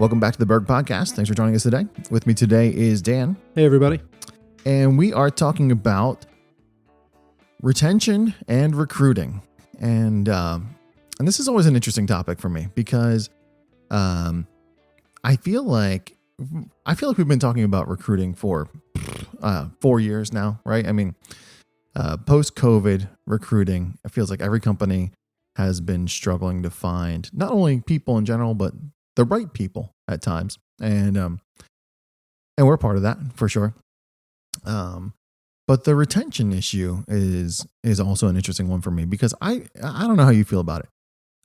Welcome back to the Berg Podcast. Thanks for joining us today. With me today is Dan. Hey, everybody. And we are talking about retention and recruiting. And this is always an interesting topic for me because I feel like we've been talking about recruiting for 4 years now, right? I mean, post-COVID recruiting, it feels like every company has been struggling to find not only people in general, but the right people at times. And we're part of that for sure. But the retention issue is also an interesting one for me because I don't know how you feel about it.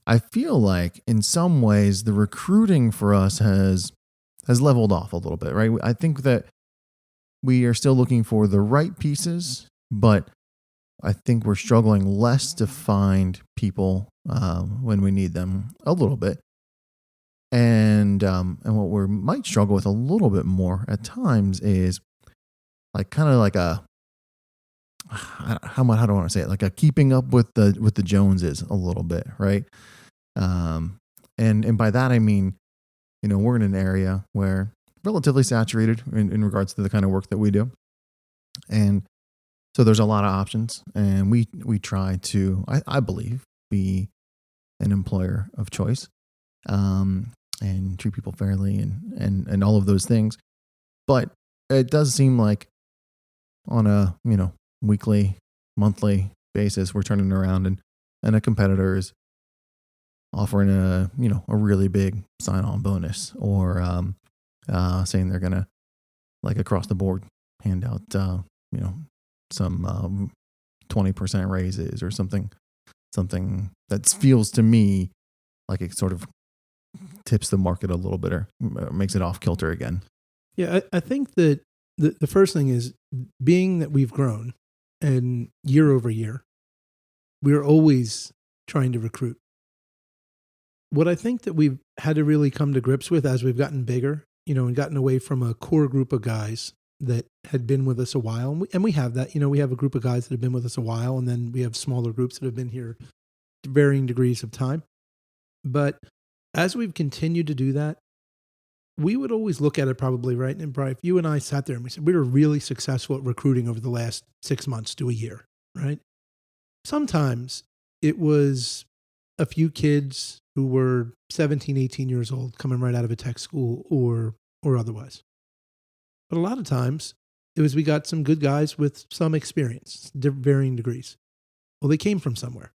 I feel like in some ways the recruiting for us has leveled off a little bit, right? I think that we are still looking for the right pieces, but I think we're struggling less to find people when we need them a little bit. And what we might struggle with a little bit more at times is kind of like a, how do I want to say it? Like a keeping up with the Joneses a little bit, right? And by that I mean, we're in an area where relatively saturated in regards to the kind of work that we do, and so there's a lot of options, and we try to, I believe, be an employer of choice, and treat people fairly and all of those things. But it does seem like on a, weekly, monthly basis, we're turning around and a competitor is offering a really big sign-on bonus or saying they're going to, like, across the board hand out, some 20% raises or something that feels to me like it sort of tips the market a little bit or makes it off kilter again. Yeah, I think that the first thing is, being that we've grown and year over year, we're always trying to recruit. What I think that we've had to really come to grips with as we've gotten bigger, and gotten away from a core group of guys that had been with us a while. And we have that, we have a group of guys that have been with us a while, and then we have smaller groups that have been here to varying degrees of time. But as we've continued to do that, we would always look at it probably, right? And Brian, if you and I sat there and we said, we were really successful at recruiting over the last 6 months to a year, right? Sometimes it was a few kids who were 17, 18 years old coming right out of a tech school or otherwise. But a lot of times it was, we got some good guys with some experience, varying degrees. Well, they came from somewhere.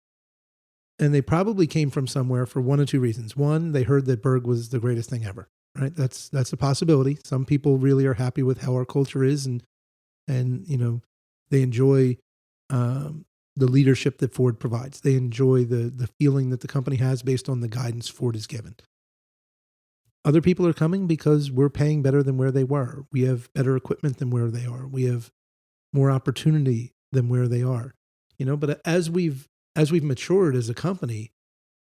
And they probably came from somewhere for one of two reasons. One, they heard that Berg was the greatest thing ever, right? That's a possibility. Some people really are happy with how our culture is and they enjoy the leadership that Ford provides. They enjoy the feeling that the company has based on the guidance Ford has given. Other people are coming because we're paying better than where they were. We have better equipment than where they are. We have more opportunity than where they are. But as we've matured as a company,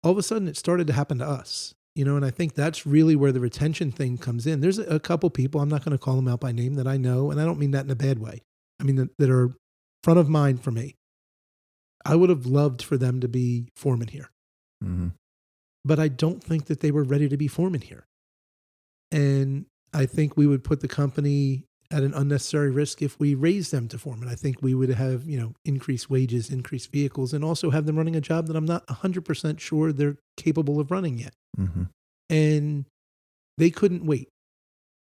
all of a sudden it started to happen to us, and I think that's really where the retention thing comes in. There's a couple people, I'm not going to call them out by name, that I know, and I don't mean that in a bad way. I mean that are front of mind for me. I would have loved for them to be foreman here. Mm-hmm. But I don't think that they were ready to be foreman here. And I think we would put the company at an unnecessary risk if we raised them to foreman. I think we would have, increased wages, increased vehicles, and also have them running a job that I'm not 100% sure they're capable of running yet. Mm-hmm. And they couldn't wait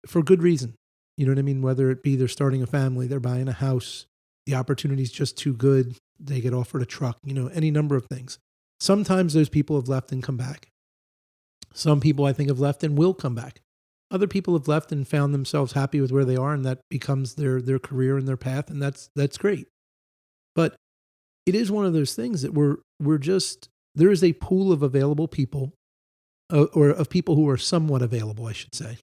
for good reason. You know what I mean? Whether it be they're starting a family, they're buying a house, the opportunity's just too good, they get offered a truck, any number of things. Sometimes those people have left and come back. Some people I think have left and will come back. Other people have left and found themselves happy with where they are, and that becomes their career and their path, and that's great. But it is one of those things that we're just, there is a pool of available people, or of people who are somewhat available, I should say,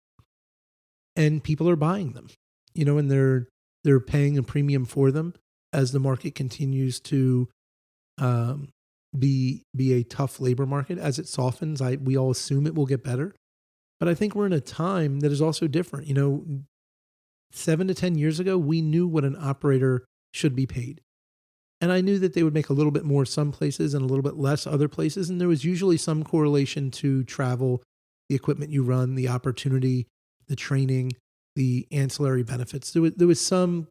and people are buying them, and they're paying a premium for them as the market continues to be a tough labor market. As it softens, we all assume it will get better. But I think we're in a time that is also different. 7 to 10 years ago, we knew what an operator should be paid. And I knew that they would make a little bit more some places and a little bit less other places. And there was usually some correlation to travel, the equipment you run, the opportunity, the training, the ancillary benefits. There was some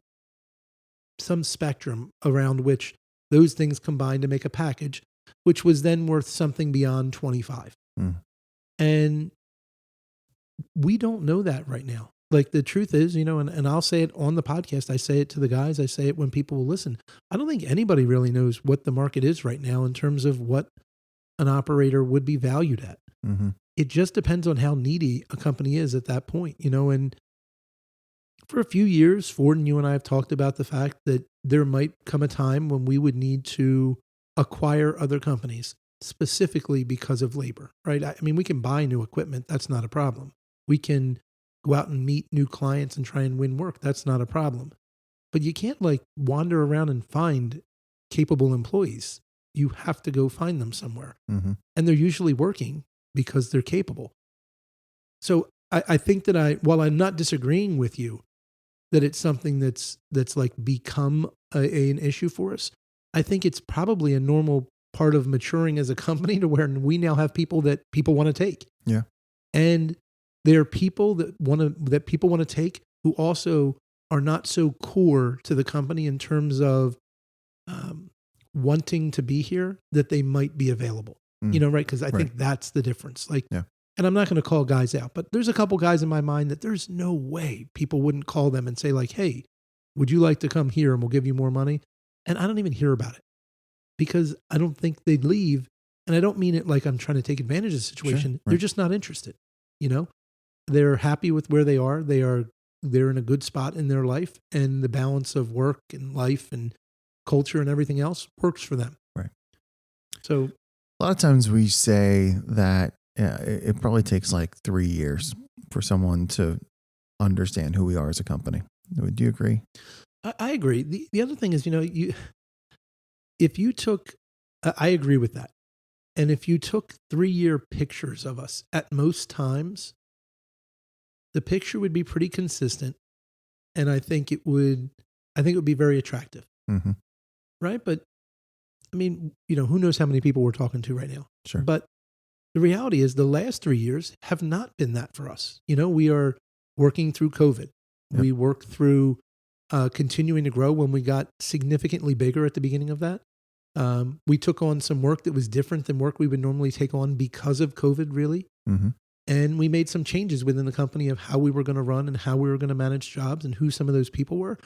spectrum around which those things combined to make a package, which was then worth something beyond 25. And we don't know that right now. Like the truth is, and I'll say it on the podcast. I say it to the guys. I say it when people will listen. I don't think anybody really knows what the market is right now in terms of what an operator would be valued at. It just depends on how needy a company is at that point, and for a few years, Ford and you and I have talked about the fact that there might come a time when we would need to acquire other companies specifically because of labor, right? I mean, we can buy new equipment. That's not a problem. We can go out and meet new clients and try and win work. That's not a problem. But you can't like wander around and find capable employees. You have to go find them somewhere. And they're usually working because they're capable. So I think that while I'm not disagreeing with you, that it's something that's like become an issue for us, I think it's probably a normal part of maturing as a company to where we now have people that people want to take. Yeah. And there are people that people want to take who also are not so core to the company in terms of wanting to be here, that they might be available, right? Because I think that's the difference. Like, and I'm not going to call guys out, but there's a couple guys in my mind that there's no way people wouldn't call them and say like, hey, would you like to come here and we'll give you more money? And I don't even hear about it because I don't think they'd leave. And I don't mean it like I'm trying to take advantage of the situation. They're just not interested. They're happy with where they are. They're in a good spot in their life, and the balance of work and life and culture and everything else works for them. Right. So a lot of times we say that it probably takes like 3 years for someone to understand who we are as a company. Do you agree? I agree. The other thing is, if you took, I agree with that. And if you took 3-year pictures of us at most times, the picture would be pretty consistent. And I think it would be very attractive. Right. But I mean, who knows how many people we're talking to right now. Sure. But the reality is the last 3 years have not been that for us. We are working through COVID. Yep. We worked through continuing to grow when we got significantly bigger at the beginning of that. We took on some work that was different than work we would normally take on because of COVID, really. And we made some changes within the company of how we were going to run and how we were going to manage jobs and who some of those people were.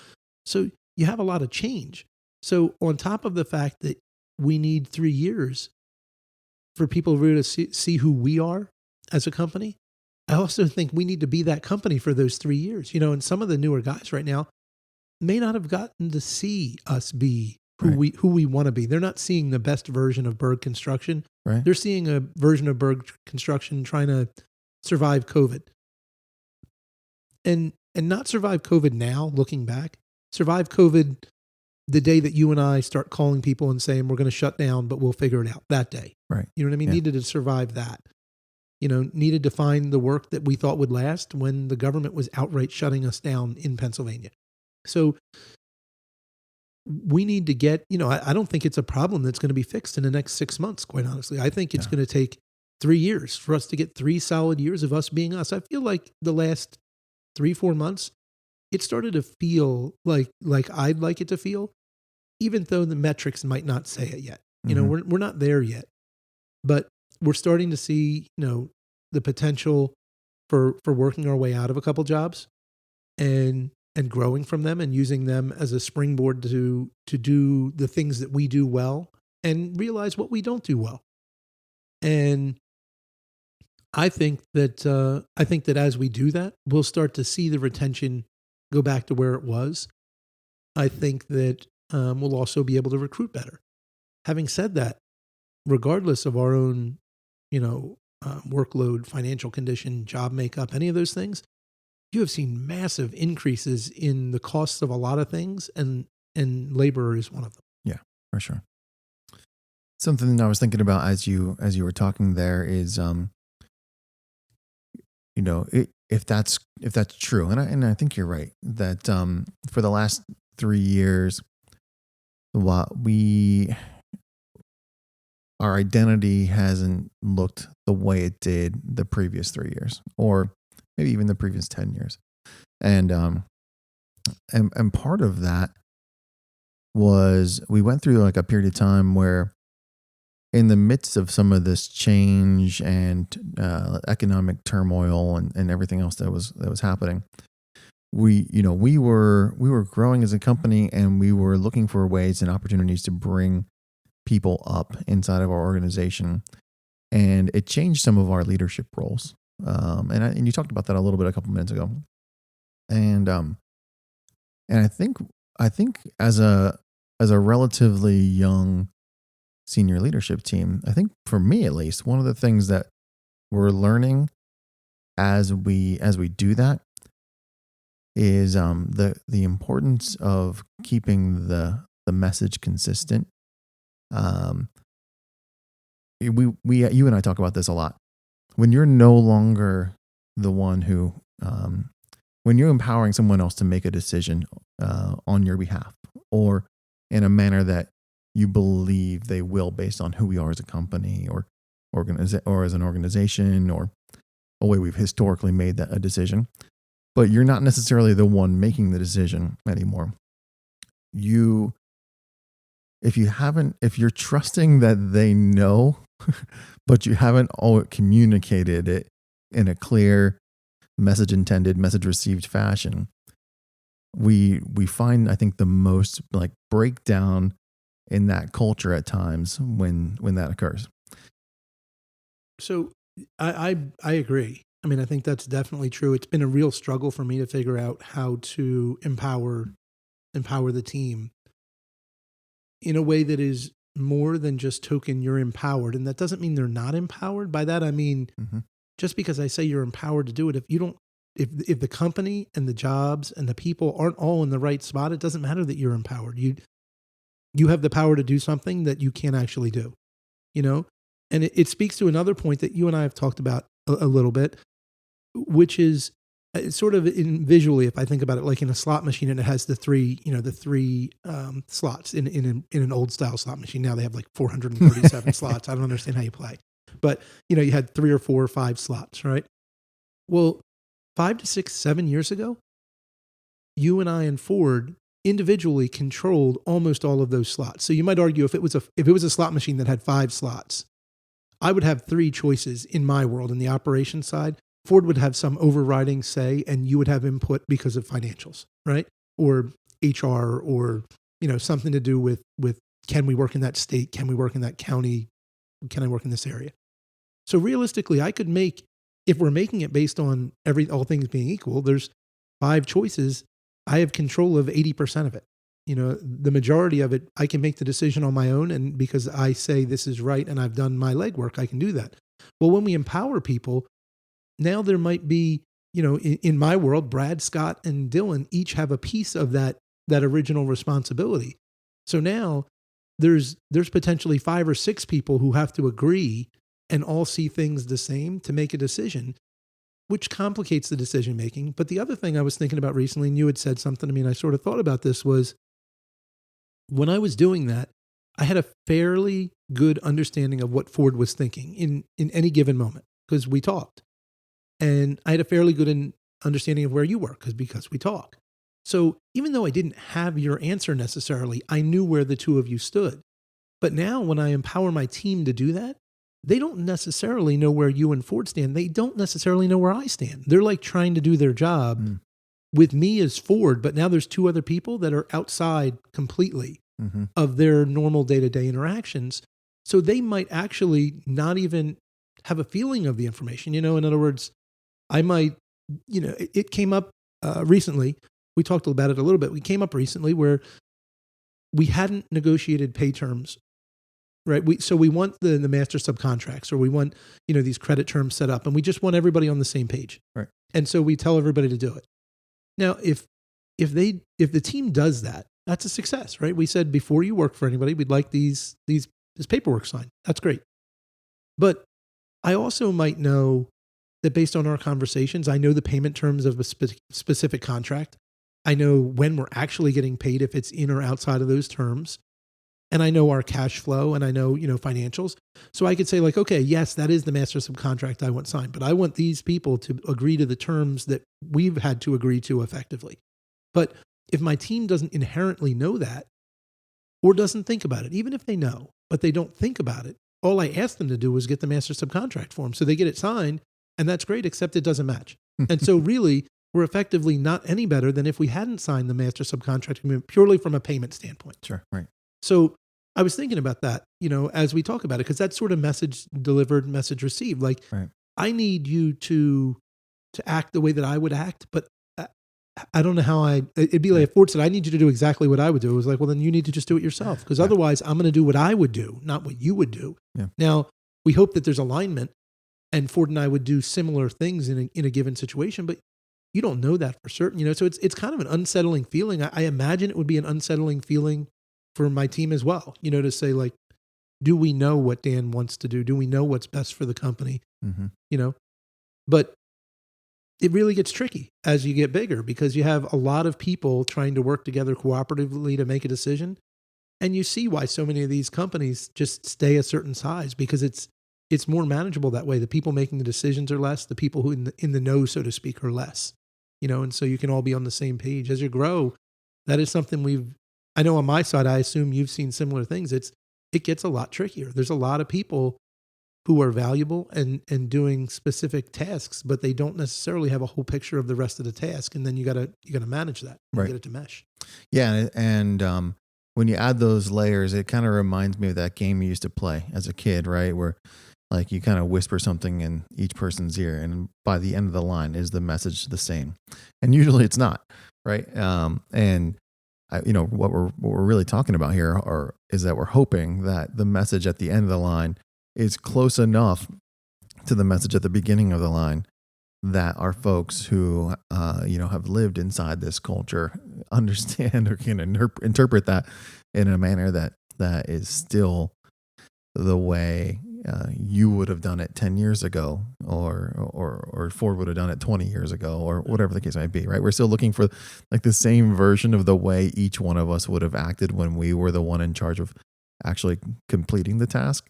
So you have a lot of change. So on top of the fact that we need 3 years for people really to see who we are as a company, I also think we need to be that company for those 3 years. And some of the newer guys right now may not have gotten to see us be who we want to be. They're not seeing the best version of Berg Construction. Right. They're seeing a version of Berg Construction trying to survive COVID. And not survive COVID now, looking back. Survive COVID the day that you and I start calling people and saying we're going to shut down, but we'll figure it out that day. Right. You know what I mean? Yeah. Needed to survive that. Needed to find the work that we thought would last when the government was outright shutting us down in Pennsylvania. So we need to get, I don't think it's a problem that's going to be fixed in the next 6 months, quite honestly. I think it's going to take 3 years for us to get 3 solid years of us being us. I feel like the last 3-4 months, it started to feel like I'd like it to feel, even though the metrics might not say it yet. We're not there yet, but we're starting to see, the potential for working our way out of a couple jobs and growing from them and using them as a springboard to do the things that we do well and realize what we don't do well. And I think that as we do that, we'll start to see the retention go back to where it was. I think that we'll also be able to recruit better. Having said that, regardless of our own, workload, financial condition, job makeup, any of those things, you have seen massive increases in the costs of a lot of things, and labor is one of them. Yeah, for sure. Something I was thinking about as you were talking there is, if that's true, and I think you're right that for the last 3 years, our our identity hasn't looked the way it did the previous 3 years, or maybe even the previous 10 years. And part of that was we went through like a period of time where, in the midst of some of this change and economic turmoil and everything else that was happening, we were growing as a company, and we were looking for ways and opportunities to bring people up inside of our organization, and it changed some of our leadership roles. And you talked about that a little bit a couple minutes ago, and I think as a relatively young senior leadership team, I think for me at least, one of the things that we're learning as we do that is the importance of keeping the message consistent. You and I talk about this a lot. When you're no longer the one who, when you're empowering someone else to make a decision on your behalf, or in a manner that you believe they will, based on who we are as a company, or as an organization, or a way we've historically made that a decision, but you're not necessarily the one making the decision anymore. If you're trusting that they know, but you haven't all communicated it in a clear message intended, message received fashion, we find, I think, the most like breakdown in that culture at times when that occurs. So I agree. I mean, I think that's definitely true. It's been a real struggle for me to figure out how to empower the team in a way that is more than just token you're empowered. And that doesn't mean they're not empowered. By that, I mean, just because I say you're empowered to do it, if the company and the jobs and the people aren't all in the right spot, it doesn't matter that you're empowered. You have the power to do something that you can't actually do, And it speaks to another point that you and I have talked about a little bit, which is sort of visually, if I think about it, like in a slot machine, and it has the three slots in an old style slot machine. Now they have like 437 slots. I don't understand how you play, but you had 3 or 4 or 5 slots, right? Well, 5 to 6, 7 years ago, you and I and Ford individually controlled almost all of those slots. So you might argue if it was a slot machine that had 5 slots, I would have 3 choices in my world. In the operations side, Ford would have some overriding say, and you would have input because of financials, right? Or HR, or something to do with can we work in that state? Can we work in that county? Can I work in this area? So realistically, I could make, if we're making it based on all things being equal, there's 5 choices. I have control of 80% of it. The majority of it, I can make the decision on my own, and because I say this is right and I've done my legwork, I can do that. Well, when we empower people, now there might be, in my world, Brad, Scott, and Dylan each have a piece of that original responsibility. So now there's potentially 5 or 6 people who have to agree and all see things the same to make a decision, which complicates the decision making. But the other thing I was thinking about recently, and you had said something to me, and I sort of thought about this, was when I was doing that, I had a fairly good understanding of what Ford was thinking in any given moment, because we talked. And I had a fairly good understanding of where you were because we talk. So even though I didn't have your answer necessarily, I knew where the two of you stood. But now when I empower my team to do that, they don't necessarily know where you and Ford stand. They don't necessarily know where I stand. They're like trying to do their job with me as Ford, but now there's 2 other people that are outside completely of their normal day-to-day interactions. So they might actually not even have a feeling of the information. In other words, I might, it came up recently. We talked about it a little bit. We came up recently where we hadn't negotiated pay terms, right? So we want the master subcontracts, or we want, these credit terms set up, and we just want everybody on the same page. Right. And so we tell everybody to do it. Now, if the team does that, that's a success, right? We said, before you work for anybody, we'd like this paperwork signed. That's great. But I also might know that based on our conversations, I know the payment terms of a specific contract. I know when we're actually getting paid, if it's in or outside of those terms. and I know our cash flow and I know, financials. So I could say like, okay, yes, that is the master subcontract I want signed, but I want these people to agree to the terms that we've had to agree to effectively. But if my team doesn't inherently know that or doesn't think about it, even if they know, but they don't think about it, all I asked them to do was get the master subcontract form. So they get it signed, and that's great, except it doesn't match. And so really, we're effectively not any better than if we hadn't signed the master subcontract agreement purely from a payment standpoint. Sure. Right. So I was thinking about that, as we talk about it, because that's sort of message delivered, message received. Like, Right. I need you to act the way that I would act, but I don't know how it'd be like if Ford said, I need you to do exactly what I would do. It was like, well, then you need to just do it yourself. Because otherwise I'm going to do what I would do, not what you would do. Yeah. Now, we hope that there's alignment and Ford and I would do similar things in a given situation, but you don't know that for certain, so it's kind of an unsettling feeling. I imagine it would be an unsettling feeling for my team as well, to say like, do we know what Dan wants to do? Do we know what's best for the company? Mm-hmm. But it really gets tricky as you get bigger because you have a lot of people trying to work together cooperatively to make a decision. And you see why so many of these companies just stay a certain size because it's more manageable that way. The people making the decisions are less. The people who in the know, so to speak, are less. And so you can all be on the same page. As you grow, that is something I know on my side, I assume you've seen similar things. It gets a lot trickier. There's a lot of people who are valuable and doing specific tasks, but they don't necessarily have a whole picture of the rest of the task. And then you gotta manage that and Right. get it to mesh. Yeah. And when you add those layers, it kind of reminds me of that game you used to play as a kid, right? Where like you kind of whisper something in each person's ear, and by the end of the line, is the message the same? And usually it's not, right? And what we're really talking about here is that we're hoping that the message at the end of the line is close enough to the message at the beginning of the line that our folks who have lived inside this culture understand or can interpret that in a manner that is still the way you would have done it 10 years ago or Ford would have done it 20 years ago or whatever the case might be, right? We're still looking for like the same version of the way each one of us would have acted when we were the one in charge of actually completing the task.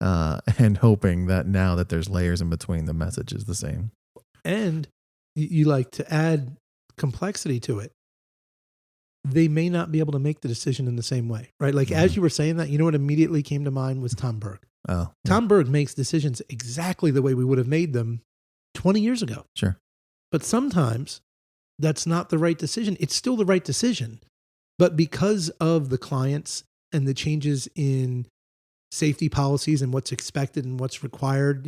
And hoping that now that there's layers in between, the message is the same. And you like to add complexity to it. They may not be able to make the decision in the same way, right? Like as you were saying that, what immediately came to mind was Tom Berg. Oh, yeah. Tom Berg makes decisions exactly the way we would have made them 20 years ago. Sure. But sometimes that's not the right decision. It's still the right decision. But because of the clients and the changes in safety policies and what's expected and what's required,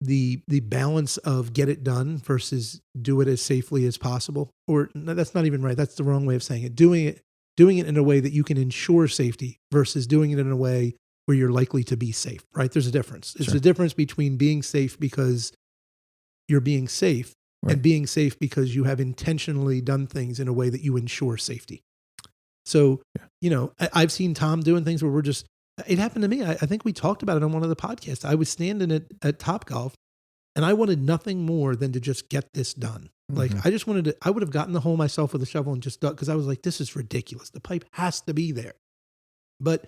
the balance of get it done versus do it as safely as possible. Or no, that's not even right. That's the wrong way of saying it. Doing it in a way that you can ensure safety versus doing it in a way where you're likely to be safe, right? There's a difference. There's Sure. a difference between being safe because you're being safe Right. and being safe because you have intentionally done things in a way that you ensure safety. So, I've seen Tom doing things where it happened to me. I think we talked about it on one of the podcasts. I was standing at Topgolf and I wanted nothing more than to just get this done. Like I just wanted to, I would have gotten the hole myself with a shovel and just dug because I was like, this is ridiculous. The pipe has to be there. But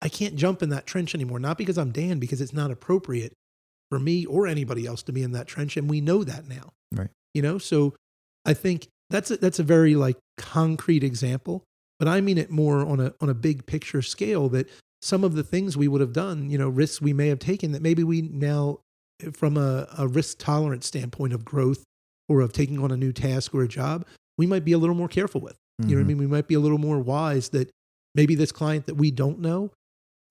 I can't jump in that trench anymore. Not because I'm Dan, because it's not appropriate for me or anybody else to be in that trench. And we know that now. Right. So I think that's a very like concrete example, but I mean it more on a big picture scale that some of the things we would have done, risks we may have taken that maybe we now, from a risk tolerance standpoint of growth or of taking on a new task or a job, we might be a little more careful with. You know what I mean? We might be a little more wise that maybe this client that we don't know,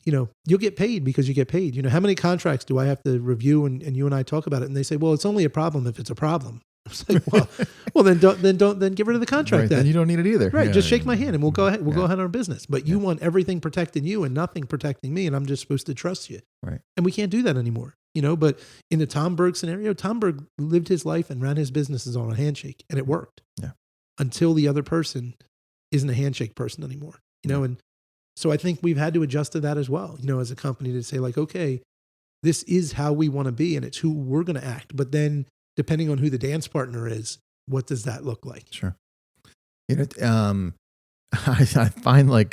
you'll get paid because you get paid. How many contracts do I have to review and you and I talk about it and they say, well, it's only a problem if it's a problem. It's like, well, then get rid of the contract. Right, then you don't need it either. Right. Yeah. Just shake my hand and we'll go ahead. We'll go ahead on our business. But you want everything protecting you and nothing protecting me. And I'm just supposed to trust you. Right. And we can't do that anymore. But in the Tom Berg scenario, Tom Berg lived his life and ran his businesses on a handshake and it worked. Yeah. Until the other person isn't a handshake person anymore. And so I think we've had to adjust to that as well, as a company to say like, okay, this is how we want to be and it's who we're going to act. But then depending on who the dance partner is, what does that look like? Sure. I find like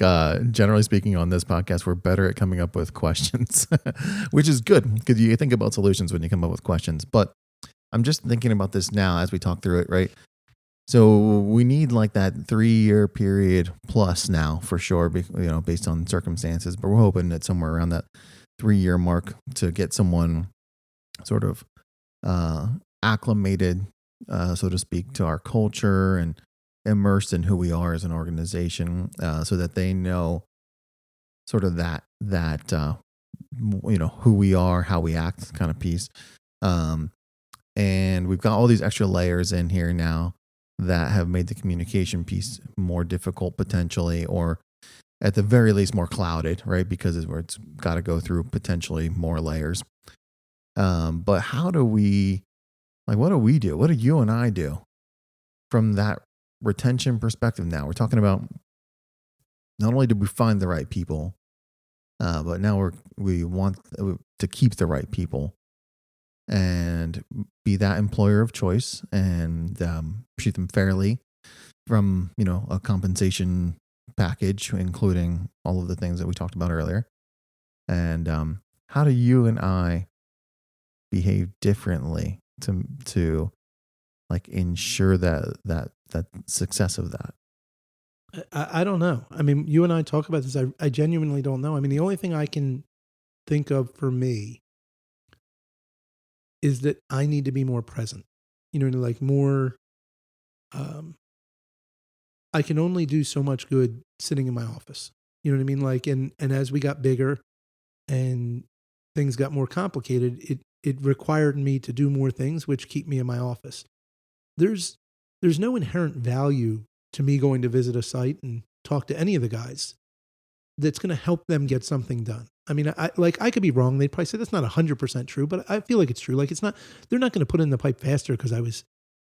generally speaking on this podcast, we're better at coming up with questions, which is good because you think about solutions when you come up with questions. But I'm just thinking about this now as we talk through it, right? So we need like that 3-year period plus now for sure, based on circumstances. But we're hoping that somewhere around that 3-year mark to get someone sort of acclimated, so to speak, to our culture and immersed in who we are as an organization, so that they know sort of that who we are, how we act, kind of piece. And we've got all these extra layers in here now that have made the communication piece more difficult potentially, or at the very least more clouded, right? Because it's got to go through potentially more layers. But how do we, like, what do we do? What do you and I do from that retention perspective now? We're talking about not only do we find the right people, but now we want to keep the right people and be that employer of choice and treat them fairly from, a compensation package, including all of the things that we talked about earlier. And how do you and I behave differently to like ensure that success of that? I don't know. I mean, you and I talk about this. I genuinely don't know. I mean, the only thing I can think of for me is that I need to be more present, like more, I can only do so much good sitting in my office. You know what I mean? Like, and as we got bigger and things got more complicated, it required me to do more things, which keep me in my office. There's no inherent value to me going to visit a site and talk to any of the guys that's going to help them get something done. I mean, I could be wrong. They'd probably say that's not 100% true, but I feel like it's true. Like they're not going to put in the pipe faster because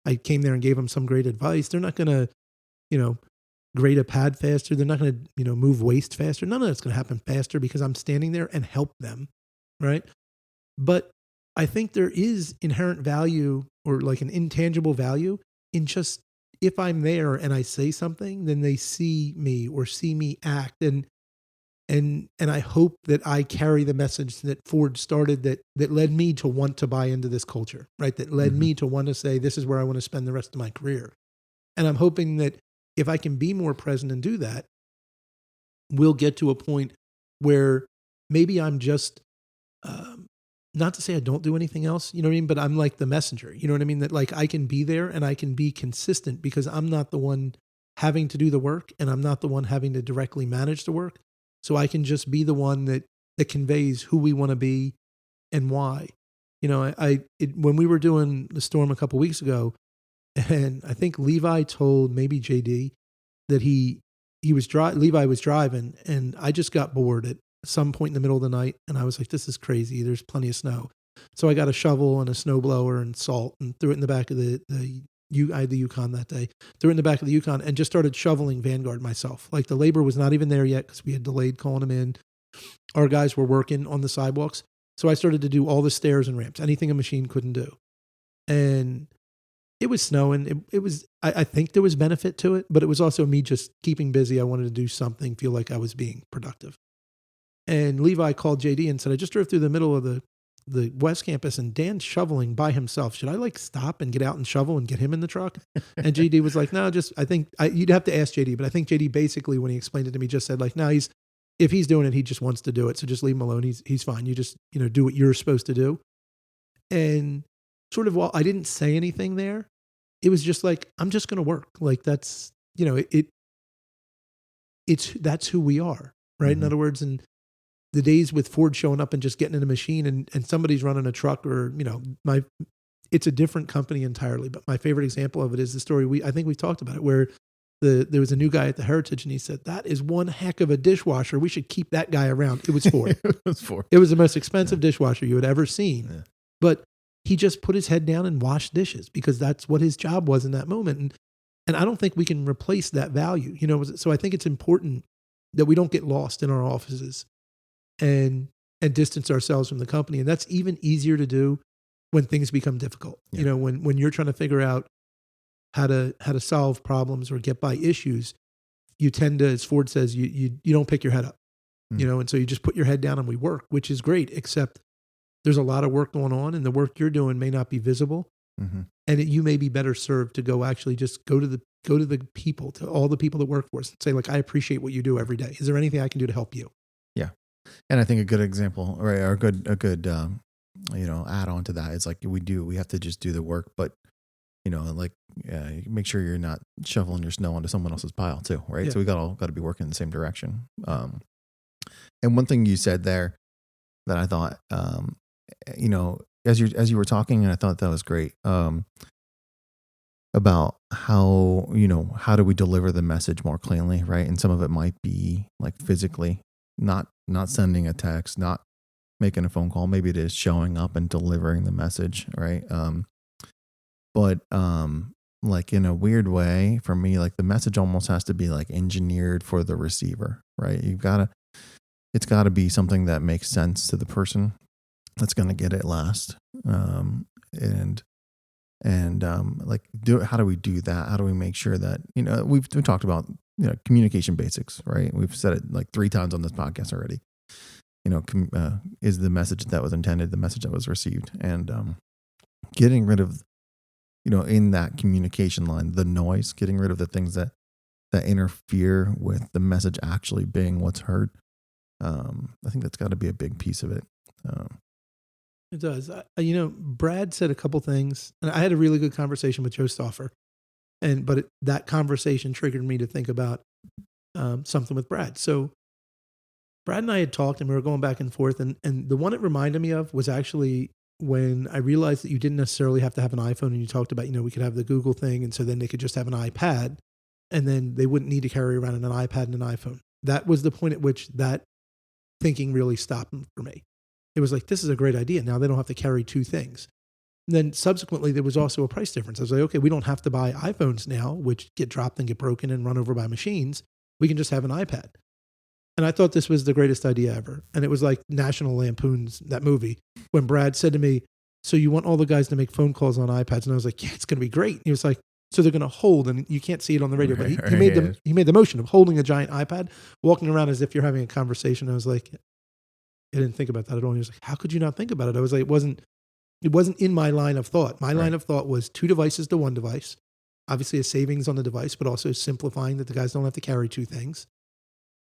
I came there and gave them some great advice. They're not going to, grade a pad faster. They're not going to, move waste faster. None of that's going to happen faster because I'm standing there and help them. Right. But I think there is inherent value or like an intangible value in just, if I'm there and I say something, then they see me or see me act. And I hope that I carry the message that Ford started that led me to want to buy into this culture, right? That led me to want to say, this is where I want to spend the rest of my career. And I'm hoping that if I can be more present and do that, we'll get to a point where maybe I'm just, not to say I don't do anything else, you know what I mean? But I'm like the messenger, you know what I mean? That like I can be there and I can be consistent because I'm not the one having to do the work and I'm not the one having to directly manage the work. So I can just be the one that conveys who we want to be and why. When we were doing the storm a couple of weeks ago, and I think Levi told maybe JD that Levi was driving, and I just got bored at some point in the middle of the night, and I was like, this is crazy. There's plenty of snow. So I got a shovel and a snowblower and salt and threw it in the back of I had the Yukon that day, threw it in the back of the Yukon and just started shoveling Vanguard myself. Like the labor was not even there yet because we had delayed calling them in. Our guys were working on the sidewalks. So I started to do all the stairs and ramps, anything a machine couldn't do. And it was snowing. It was, I think there was benefit to it, but it was also me just keeping busy. I wanted to do something, feel like I was being productive. And Levi called JD and said, I just drove through the middle of the West Campus and Dan's shoveling by himself. Should I like stop and get out and shovel and get him in the truck? And JD was like, no, you'd have to ask JD. But I think JD basically, when he explained it to me, just said like, no, if he's doing it, he just wants to do it. So just leave him alone. He's fine. You just, do what you're supposed to do. And sort of while I didn't say anything there, it was just like, I'm just going to work. Like that's, that's who we are. Right. In other words, and the days with Ford showing up and just getting in a machine and somebody's running a truck or, it's a different company entirely. But my favorite example of it is the story I think we've talked about it, where there was a new guy at the Heritage and he said, that is one heck of a dishwasher. We should keep that guy around. It was Ford. It was the most expensive dishwasher you had ever seen. Yeah. But he just put his head down and washed dishes because that's what his job was in that moment. And I don't think we can replace that value, so I think it's important that we don't get lost in our offices and distance ourselves from the company. And that's even easier to do when things become difficult. Yeah. When you're trying to figure out how to solve problems or get by issues, you tend to, as Ford says, you don't pick your head up, Mm. you know, and so you just put your head down and we work, which is great, except there's a lot of work going on and the work you're doing may not be visible. Mm-hmm. And you may be better served to go actually just go to the people, to all the people that work for us and say, like, I appreciate what you do every day. Is there anything I can do to help you? Yeah. And I think a good example, right, or a good add on to that is like we have to just do the work, but like make sure you're not shoveling your snow onto someone else's pile too, right? Yeah. So we got to be working in the same direction. And one thing you said there that I thought, as you were talking, and I thought that was great, about how do we deliver the message more cleanly, right? And some of it might be like physically, not sending a text, not making a phone call. Maybe it is showing up and delivering the message, right? But like in a weird way, for me, like the message almost has to be like engineered for the receiver, right? It's got to be something that makes sense to the person that's going to get it last. How do we do that? How do we make sure that, we've talked about, communication basics, right? We've said it like 3 times on this podcast already. Is the message that was intended the message that was received, and getting rid of, in that communication line, the noise, getting rid of the things that interfere with the message actually being what's heard. I think that's got to be a big piece of it. It does. Brad said a couple things, and I had a really good conversation with Joe Stauffer, but that conversation triggered me to think about something with Brad. So Brad and I had talked, and we were going back and forth, and the one it reminded me of was actually when I realized that you didn't necessarily have to have an iPhone, and you talked about, we could have the Google thing, and so then they could just have an iPad, and then they wouldn't need to carry around an iPad and an iPhone. That was the point at which that thinking really stopped for me. It was like, this is a great idea. Now they don't have to carry 2 things. And then subsequently, there was also a price difference. I was like, okay, we don't have to buy iPhones now, which get dropped and get broken and run over by machines. We can just have an iPad. And I thought this was the greatest idea ever. And it was like National Lampoon's, that movie, when Brad said to me, so you want all the guys to make phone calls on iPads? And I was like, yeah, it's going to be great. And he was like, so they're going to hold, and you can't see it on the radio, but he made the motion of holding a giant iPad, walking around as if you're having a conversation. I was like, I didn't think about that at all. And he was like, how could you not think about it? I was like, it wasn't in my line of thought. My line of thought was 2 devices to 1 device, obviously a savings on the device, but also simplifying that the guys don't have to carry 2 things,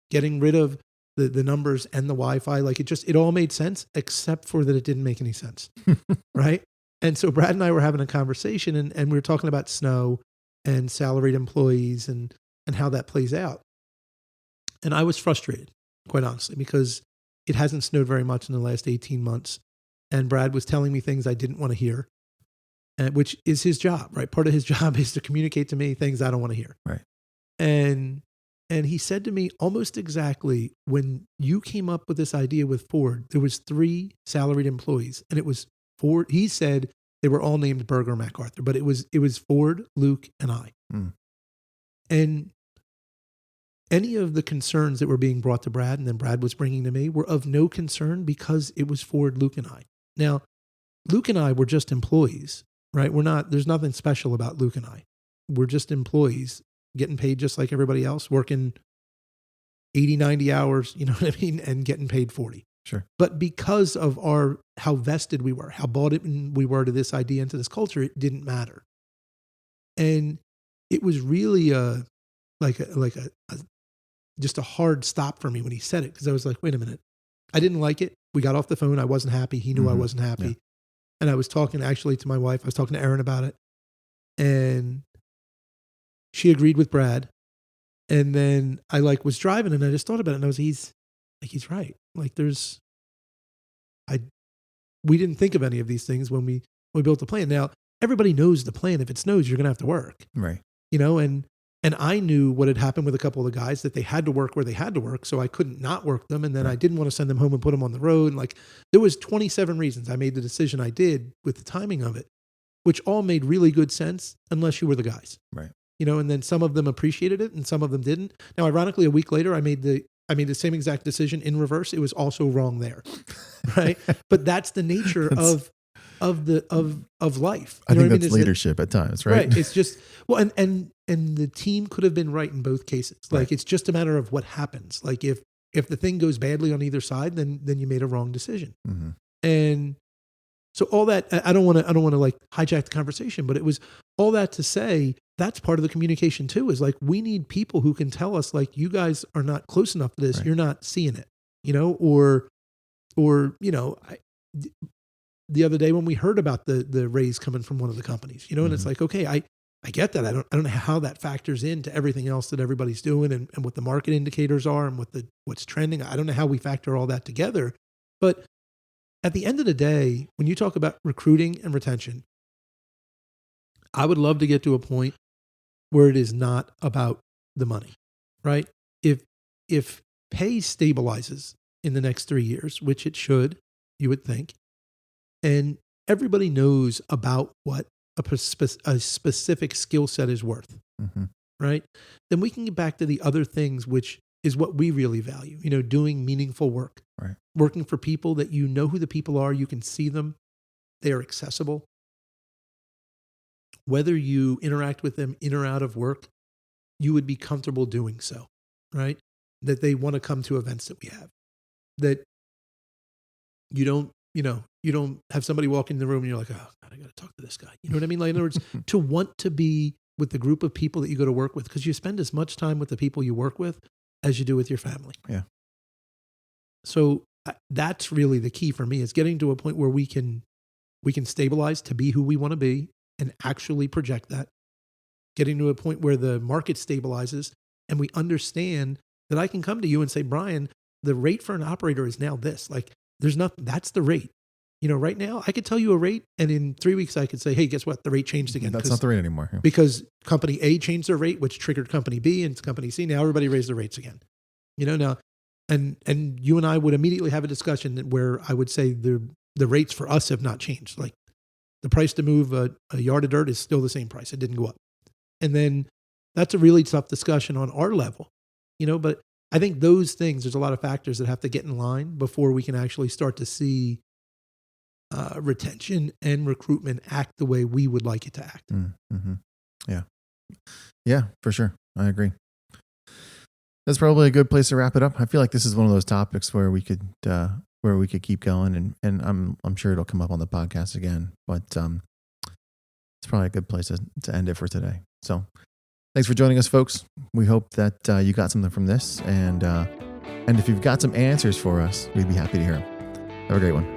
getting rid of the numbers and the Wi-Fi. Like it all made sense, except for that it didn't make any sense. Right. And so Brad and I were having a conversation, and we were talking about snow and salaried employees and how that plays out. And I was frustrated, quite honestly, because it hasn't snowed very much in the last 18 months. And Brad was telling me things I didn't want to hear, which is his job, right? Part of his job is to communicate to me things I don't want to hear. Right. And he said to me almost exactly, when you came up with this idea with Ford, there was 3 salaried employees, and it was Ford. He said they were all named Berger MacArthur, but it was Ford, Luke, and I. Mm. And any of the concerns that were being brought to Brad and then Brad was bringing to me were of no concern because it was Ford, Luke, and I. Now, Luke and I were just employees, right? There's nothing special about Luke and I. We're just employees getting paid just like everybody else, working 80, 90 hours, you know what I mean? And getting paid 40. Sure. But because of how vested we were, how bought in we were to this idea and to this culture, it didn't matter. And it was really just a hard stop for me when he said it, because I was like, wait a minute. I didn't like it. We got off the phone. I wasn't happy. He knew I wasn't happy. Yeah. And I was talking actually to my wife. I was talking to Erin about it. And she agreed with Brad. And then I was driving and I just thought about it, and I was, he's right. Like we didn't think of any of these things when we built the plan. Now, everybody knows the plan. If it snows, you're going to have to work. Right. And I knew what had happened with a couple of the guys, that they had to work where they had to work, so I couldn't not work them. And then I didn't want to send them home and put them on the road. And there was 27 reasons I made the decision I did with the timing of it, which all made really good sense unless you were the guys. Right. And then some of them appreciated it and some of them didn't. Now, ironically, a week later, I made the same exact decision in reverse. It was also wrong there. Right. But that's the nature of life. I think that's leadership at times, right? Right. It's just, well, and and the team could have been right in both cases. Like Right. it's just a matter of what happens. Like if the thing goes badly on either side, then you made a wrong decision. Mm-hmm. And so all that, I don't want to like hijack the conversation, but it was all that to say that's part of the communication too, is like, we need people who can tell us like, you guys are not close enough to this. Right. You're not seeing it, or, the other day when we heard about the raise coming from one of the companies, and it's like, okay, I get that. I don't know how that factors into everything else that everybody's doing and what the market indicators are and what's trending. I don't know how we factor all that together, but at the end of the day, when you talk about recruiting and retention, I would love to get to a point where it is not about the money, right? If pay stabilizes in the next 3 years, which it should, you would think, and everybody knows about what a specific skill set is worth, right? Then we can get back to the other things, which is what we really value, doing meaningful work, Right. Working for people that who the people are, you can see them, they are accessible. Whether you interact with them in or out of work, you would be comfortable doing so, right? That they want to come to events that we have, that you don't have somebody walk in the room and you're like, oh God, I got to talk to this guy. You know what I mean? Like, in other words, to want to be with the group of people that you go to work with, because you spend as much time with the people you work with as you do with your family. Yeah. So that's really the key for me, is getting to a point where we can stabilize to be who we want to be and actually project that. Getting to a point where the market stabilizes and we understand that I can come to you and say, Brian, the rate for an operator is now this. Like, there's nothing, that's the rate. Right now I could tell you a rate, and in 3 weeks I could say, hey, guess what? The rate changed again. That's not the rate anymore. Yeah. Because company A changed their rate, which triggered company B, and company C. Now everybody raised their rates again. Now, and you and I would immediately have a discussion where I would say the rates for us have not changed. Like, the price to move a yard of dirt is still the same price. It didn't go up. And then that's a really tough discussion on our level, but I think those things, there's a lot of factors that have to get in line before we can actually start to see retention and recruitment act the way we would like it to act. Mm-hmm. Yeah. Yeah, for sure. I agree. That's probably a good place to wrap it up. I feel like this is one of those topics where we could keep going, and I'm sure it'll come up on the podcast again, but it's probably a good place to end it for today. So thanks for joining us, folks. We hope that you got something from this, and if you've got some answers for us, we'd be happy to hear them. Have a great one.